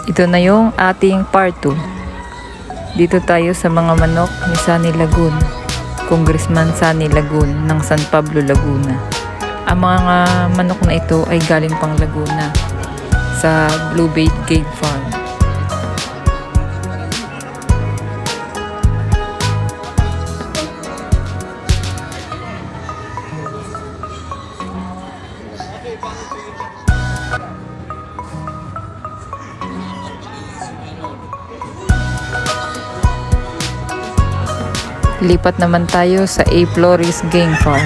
Ito na yung ating part 2. Dito tayo sa mga manok ni Sunny Lagun, Congressman Sunny Lagun ng San Pablo, Laguna. Ang mga manok na ito ay galing pang Laguna sa Blue Bay Game Farm. Lipat naman tayo sa A. Flores Game Farm.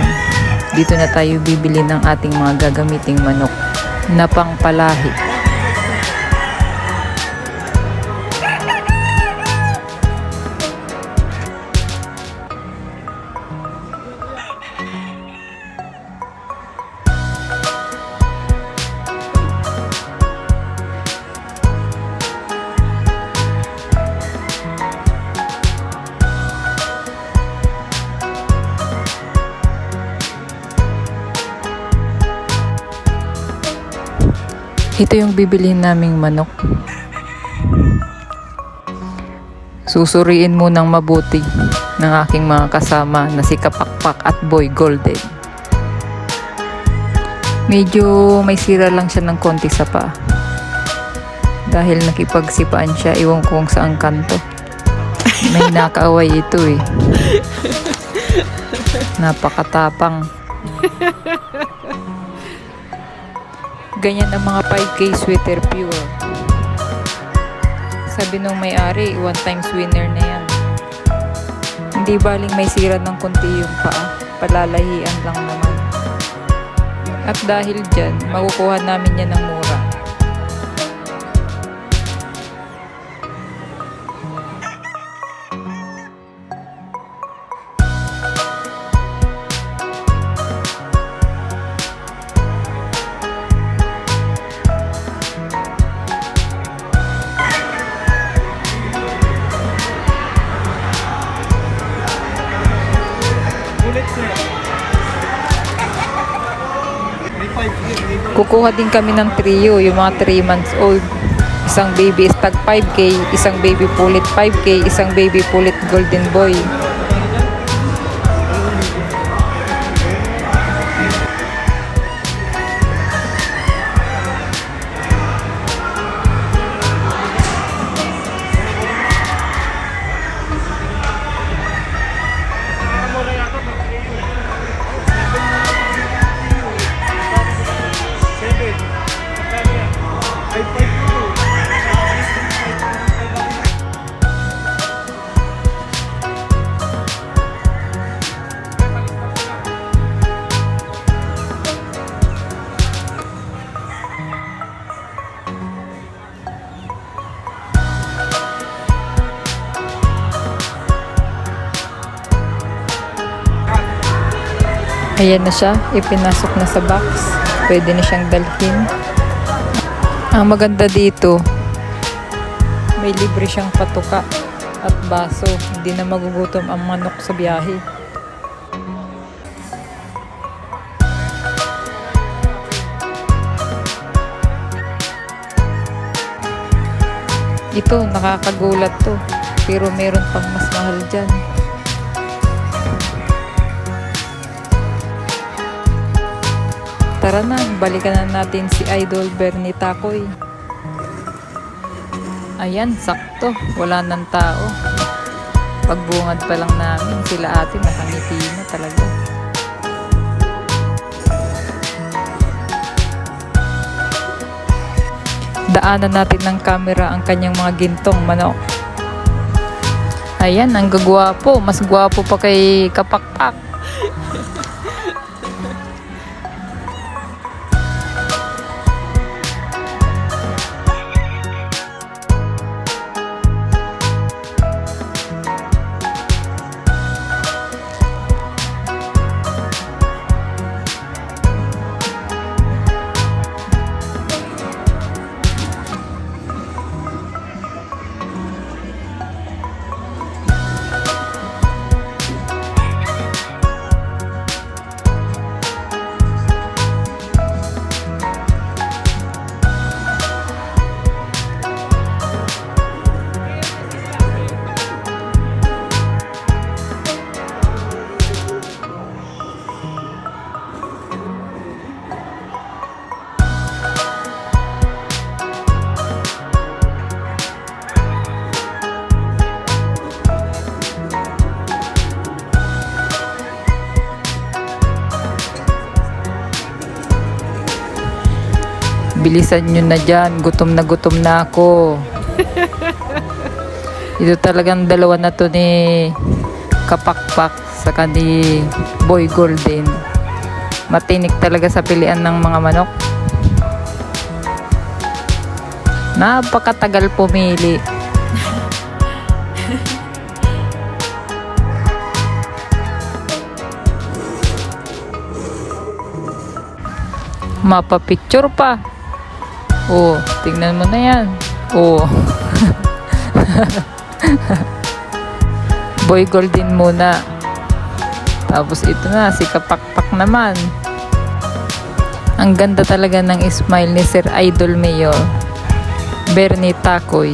Dito na tayo bibili ng ating mga gagamiting manok na pangpalahi. Ito yung bibilihin naming manok. Susuriin munang mabuti ng aking mga kasama na si Kapakpak at Boy Golden. Medyo may sira lang siya ng konti sa paa. Dahil nakipagsipaan siya, iwan ko kung saan kanto. May nakaaway ito eh. Napakatapang. Ganyan ang mga 5K sweater pure. Sabi nung may-ari, one times winner na yan. Hindi baling may sira ng konti yung paa, palalahian lang naman. At dahil dyan, makukuha namin yan ng mura. Kukuha din kami ng trio, yung mga 3 months old. Isang baby is tag 5K, isang baby pulit 5K, isang baby pulit golden boy. Ayan na siya, ipinasok na sa box. Pwede na siyang dalhin. Ang maganda dito, may libre siyang patuka at baso. Hindi na magugutom ang manok sa biyahe. Ito, nakakagulat to. Pero meron pang mas mahal dyan. Tara na, balikan na natin si Idol Bernie Takoy. Ayan, sakto. Wala nang tao. Pagbungad pa lang namin, sila ate nakangiti na talaga. Daanan natin ng camera ang kanyang mga gintong manok. Ayan, ang gagwapo. Mas gwapo pa kay Kapakpak. Bilisan nyo na dyan. Gutom na ako. Ito talagang dalawa na to ni Kapakpak saka ni Boy Golden. Matinik talaga sa pilian ng mga manok. Napakatagal pumili. Mapapicture pa. Oh, tingnan mo na yan. Oh. Boy Golden muna. Tapos ito na, si Kapakpak naman. Ang ganda talaga ng smile ni Sir Idol Mayor Bernie Takoy.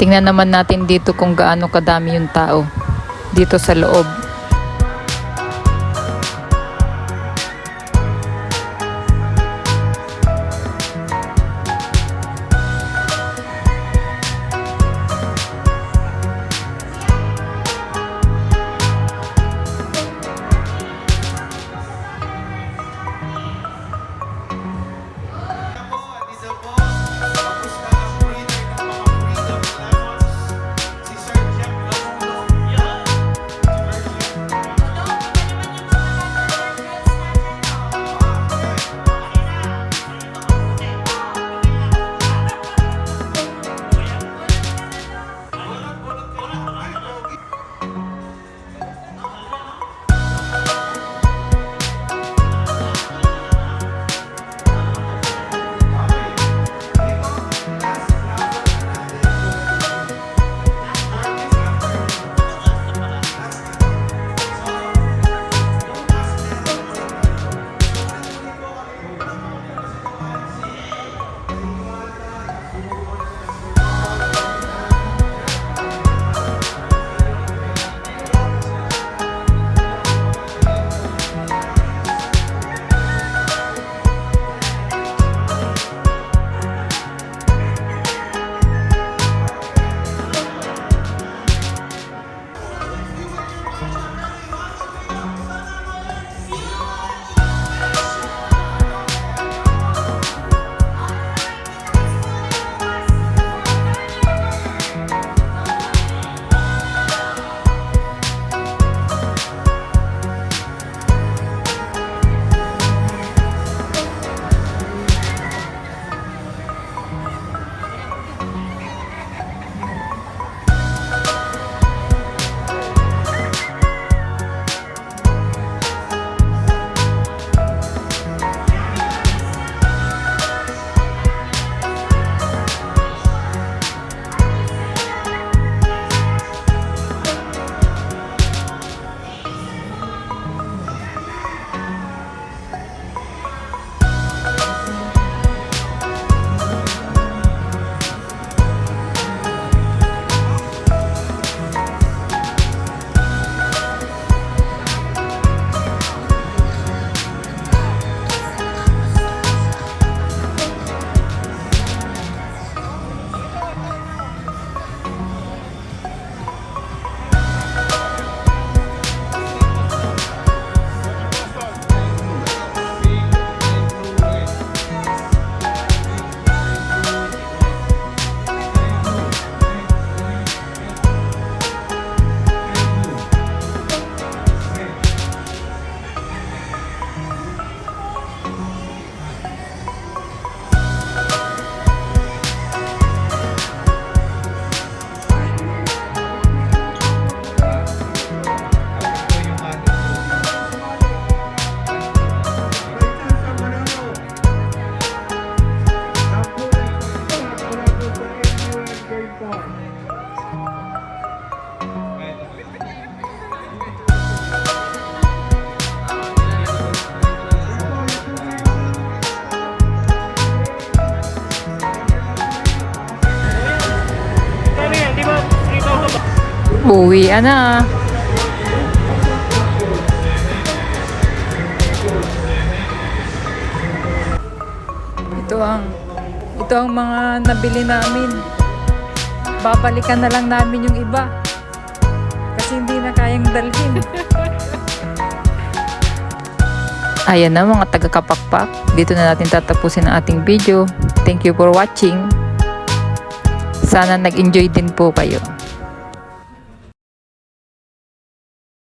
Tingnan naman natin dito kung gaano kadami yung tao dito sa loob. Uwi na. Ito ang mga nabili namin. Babalikan na lang namin yung iba. Kasi hindi na kayang dalhin. Ayan na mga taga-kapakpak. Dito na natin tatapusin ang ating video. Thank you for watching. Sana nag-enjoy din po kayo.